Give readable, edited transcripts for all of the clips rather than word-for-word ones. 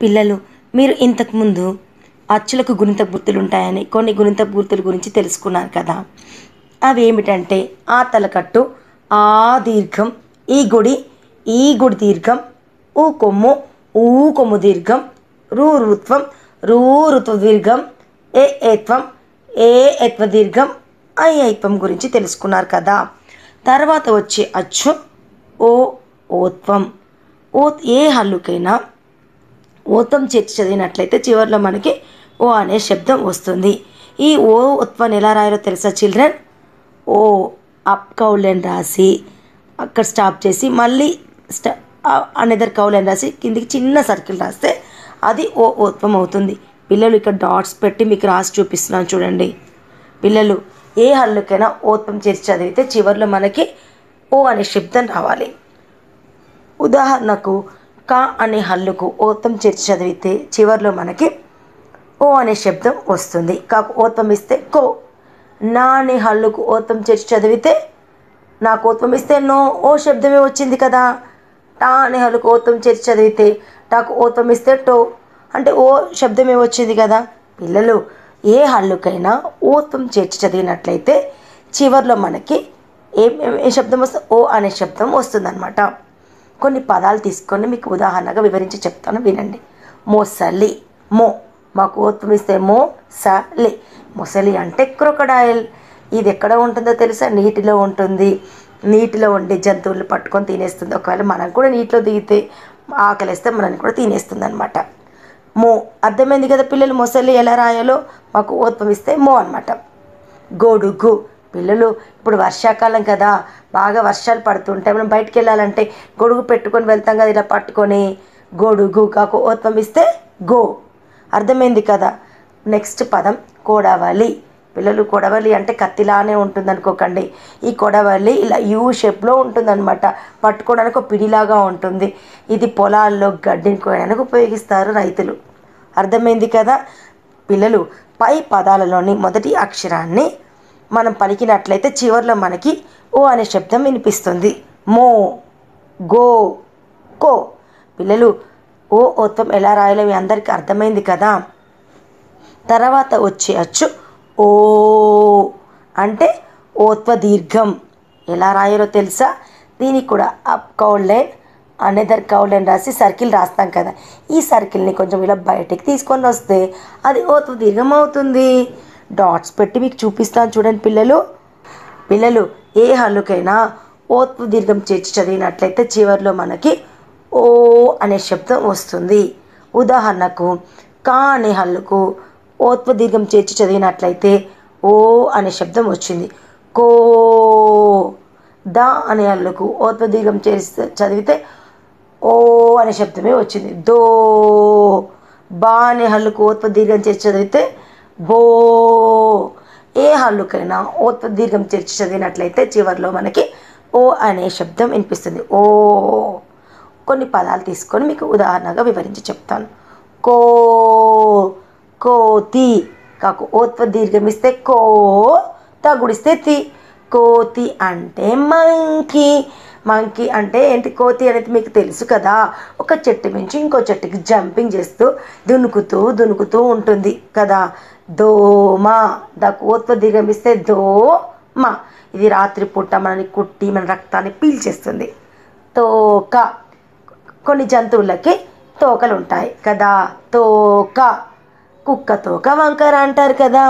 పిల్లలు, మీరు ఇంతకుముందు అచ్చులకు గుణిత గుర్తులు ఉంటాయని కొన్ని గుణిత గుర్తుల గురించి తెలుసుకున్నారు కదా. అవి ఏమిటంటే ఆ తలకట్టు, ఆ దీర్ఘం, ఈ గుడి దీర్ఘం, ఊ కొమ్ము, ఊ కొమ్ము దీర్ఘం, రుత్వం, ఋత్వ దీర్ఘం, ఏత్వం, ఏత్వ దీర్ఘం, ఐత్వం గురించి తెలుసుకున్నారు కదా. తర్వాత వచ్చే అచ్చు ఓత్వం. ఏ హల్లుకైనా ఓత్వం చేర్చి చదివినట్లయితే చివరిలో మనకి ఓ అనే శబ్దం వస్తుంది. ఈ ఓత్వాన్ని ఎలా రాయాలో తెలుసా చిల్డ్రన్? ఓ అప్ కౌలెన్ రాసి అక్కడ స్టాప్ చేసి మళ్ళీ అనదర్ కౌలెన్ రాసి కిందికి చిన్న సర్కిల్ రాస్తే అది ఓత్వం అవుతుంది. పిల్లలు ఇక్కడ డాట్స్ పెట్టి మీకు రాసి చూపిస్తున్నాను చూడండి. పిల్లలు, ఏ హల్లుకైనా ఓత్వం చేర్చి చదివితే చివరిలో మనకి ఓ అనే శబ్దం రావాలి. ఉదాహరణకు కా అనే హల్లుకు ఓత్వం చేర్చి చదివితే చివరిలో మనకి ఓ అనే శబ్దం వస్తుంది. కాకు ఓత్వం ఇస్తే కో. నా అనే హల్లుకు ఓత్వం చేర్చి చదివితే నాకు ఓత్వం ఇస్తే నో, ఓ శబ్దమే వచ్చింది కదా. టా అనే హల్లుకు ఓత్వం చేర్చి చదివితే టాకు ఓత్వం ఇస్తే టో, అంటే ఓ శబ్దమే వచ్చింది కదా. పిల్లలు, ఏ హల్లుకైనా ఓత్వం చేర్చి చదివినట్లయితే చివరిలో మనకి ఏ శబ్దం వస్తే ఓ అనే శబ్దం వస్తుందన్నమాట. కొన్ని పదాలు తీసుకొని మీకు ఉదాహరణగా వివరించి చెప్తాను, వినండి. మొసలి, మాకు ఓత్వం ఇస్తే సలి. మొసలి అంటే క్రొకడైల్. ఇది ఎక్కడ ఉంటుందో తెలుసా? నీటిలో ఉంటుంది. నీటిలో ఉండే జంతువులు పట్టుకొని తినేస్తుంది. ఒకవేళ మనం కూడా నీటిలో దిగితే ఆకలిస్తే మనల్ని కూడా తినేస్తుంది అనమాట. అర్థమైంది కదా పిల్లలు? మొసలి ఎలా రాయాలో మాకు ఓత్వం ఇస్తే అనమాట. గొడుగు. పిల్లలు, ఇప్పుడు వర్షాకాలం కదా, బాగా వర్షాలు పడుతుంటాయి. మనం బయటికి వెళ్ళాలంటే గొడుగు పెట్టుకొని వెళ్తాం కదా, ఇలా పట్టుకొని. గొడుగు కాకు ఓత్వం ఇస్తే గో. అర్థమైంది కదా. నెక్స్ట్ పదం కొడవలి. పిల్లలు, కొడవలి అంటే కత్తిలానే ఉంటుంది అనుకోకండి. ఈ కొడవలి ఇలా యూ షేప్లో ఉంటుందన్నమాట. పట్టుకోవడానికి ఒక పిడిలాగా ఉంటుంది. ఇది పొలాల్లో గడ్డిని కోయడానికి ఉపయోగిస్తారు రైతులు. అర్థమైంది కదా పిల్లలు? పై పదాలలోని మొదటి అక్షరాన్ని మనం పలికినట్లయితే చివరిలో మనకి ఓ అనే శబ్దం వినిపిస్తుంది. గో, కో. పిల్లలు, ఓత్వం ఎలా రాయాలో మీ అందరికీ అర్థమైంది కదా. తర్వాత వచ్చే అచ్చు ఓ అంటే ఓత్వ దీర్ఘం. ఎలా రాయాలో తెలుసా? దీనికి కూడా అప్ కౌలెన్, అనదర్ కౌలెన్ రాసి సర్కిల్ రాస్తాం కదా. ఈ సర్కిల్ని కొంచెం ఇలా బయటికి తీసుకొని వస్తే అది ఓత్వ దీర్ఘం అవుతుంది. డాట్స్ పెట్టి మీకు చూపిస్తాను చూడండి పిల్లలు. ఏ హల్లుకైనా ఓత్వ దీర్ఘం చేర్చి చదివినట్లయితే చివరిలో మనకి ఓ అనే శబ్దం వస్తుంది. ఉదాహరణకు కా అనే హల్లుకు ఓత్వ దీర్ఘం చేర్చి చదివినట్లయితే ఓ అనే శబ్దం వచ్చింది. కో. దా అనే హల్లుకు ఓత్వ దీర్ఘం చేర్చి చదివితే ఓ అనే శబ్దమే వచ్చింది. దో. బా అనే హల్లుకు ఓత్వ దీర్ఘం చేర్చి చదివితే బో. ఏ హల్లుకైనా ఓత్వ దీర్ఘం చేర్చి చదివినట్లయితే చివరిలో మనకి ఓ అనే శబ్దం వినిపిస్తుంది. ఓ. కొన్ని పదాలు తీసుకొని మీకు ఉదాహరణగా వివరించి చెప్తాను. కోతి. కాకు ఓత్వ దీర్ఘం ఇస్తే కో, తగుడిస్తే తి. కోతి అంటే మంకీ అంటే ఏంటి? కోతి అనేది మీకు తెలుసు కదా, ఒక చెట్టు నుంచి ఇంకో చెట్టుకి జంపింగ్ చేస్తూ దునుకుతూ ఉంటుంది కదా. దోమ. దాకు ఓత్వ దీర్ఘం ఇస్తే దోమ. ఇది రాత్రిపూట మనని కుట్టి మన రక్తాన్ని పీల్చేస్తుంది. తోక. కొన్ని జంతువులకి తోకలు ఉంటాయి కదా. తోక. కుక్క తోక, వంకర అంటారు కదా.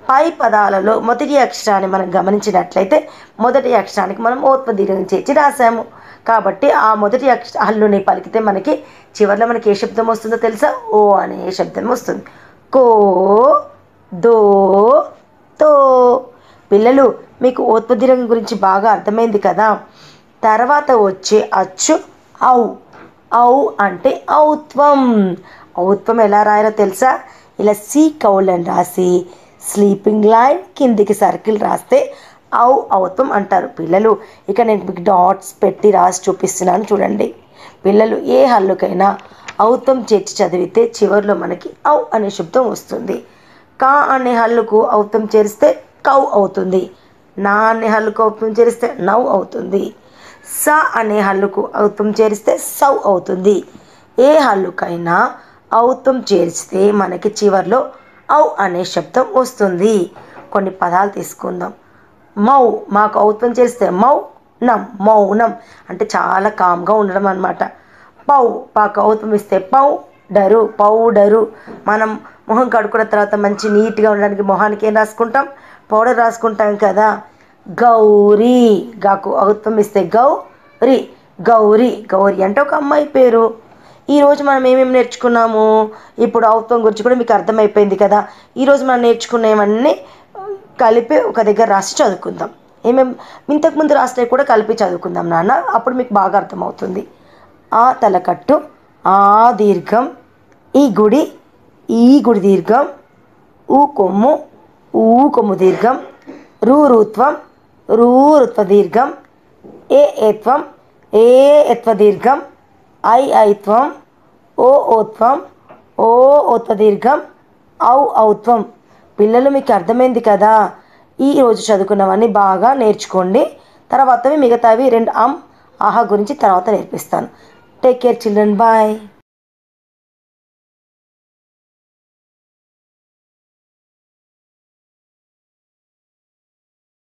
పై పదాలలో మొదటి అక్షరాన్ని మనం గమనించినట్లయితే మొదటి అక్షరానికి మనం ఓత్వ దీర్ఘం చేర్చి రాసాము కాబట్టి ఆ మొదటి హల్లుని పలికితే మనకి చివరిలో మనకి ఏ శబ్దం వస్తుందో తెలుసా? ఓ అనే శబ్దం వస్తుంది. కో, దో, తో. పిల్లలు, మీకు ఓత్వ దీర్ఘం గురించి బాగా అర్థమైంది కదా. తర్వాత వచ్చే అచ్చు ఔ అంటే ఔత్వం. ఔత్వం ఎలా రాయాలో తెలుసా? ఇలా సి కౌలన్ రాసి స్లీపింగ్ లైన్ కిందికి సర్కిల్ రాస్తే ఔత్వం అంటారు. పిల్లలు, ఇక నేను మీకు డాట్స్ పెట్టి రాసి చూపిస్తున్నాను చూడండి. పిల్లలు, ఏ హల్లుకైనా ఔత్వం చేర్చి చదివితే చివరిలో మనకి ఔ అనే శబ్దం వస్తుంది. కా అనే హల్లుకు ఔత్వం చేరిస్తే కౌ అవుతుంది. నా అనే హల్లుకు ఔత్వం చేరిస్తే నౌ అవుతుంది. స అనే హల్లుకు ఔత్వం చేరిస్తే సౌ అవుతుంది. ఏ హల్లుకైనా ఔత్వం చేర్చితే మనకి చివర్లో ఔ అనే శబ్దం వస్తుంది. కొన్ని పదాలు తీసుకుందాం. మౌ, మాకు ఔత్వం చేస్తే మౌనం, మౌనం అంటే చాలా కామ్గా ఉండడం అనమాట. పౌ, పాకు ఔత్వం ఇస్తే పౌడరు, పౌడరు. మనం మొహం కడుక్కున్న తర్వాత మంచి నీట్గా ఉండడానికి మొహానికి ఏం రాసుకుంటాం? పౌడర్ రాసుకుంటాం కదా. గౌరీ, గాకు ఔత్వం ఇస్తే గౌరీ, గౌరీ. గౌరీ అంటే ఒక అమ్మాయి పేరు. ఈరోజు మనం ఏమేమి నేర్చుకున్నాము? ఇప్పుడు ఔత్వం గురించి కూడా మీకు అర్థమైపోయింది కదా. ఈరోజు మనం నేర్చుకునేవన్నీ కలిపి ఒక దగ్గర రాసి చదువుకుందాం. ఏమేమి ఇంతకుముందు రాసినవి కూడా కలిపి చదువుకుందాం నాన్న, అప్పుడు మీకు బాగా అర్థమవుతుంది. ఆ తలకట్టు, ఆ దీర్ఘం, ఈ గుడి, ఈ గుడి దీర్ఘం, ఊ కొమ్ము, ఊ కొమ్ము దీర్ఘం, రుత్వం, రుత్వ దీర్ఘం, ఏ ఏత్వం, ఏ ఎత్వ దీర్ఘం, ఐత్వం, ఓ ఓత్వం, ఓ ఓత్వ దీర్ఘం, ఔత్వం. పిల్లలు మీకు అర్థమైంది కదా. ఈరోజు చదువుకున్నవన్నీ బాగా నేర్చుకోండి. తర్వాతవి మిగతావి రెండు ఆహా గురించి తర్వాత నేర్పిస్తాను. Take care children, bye.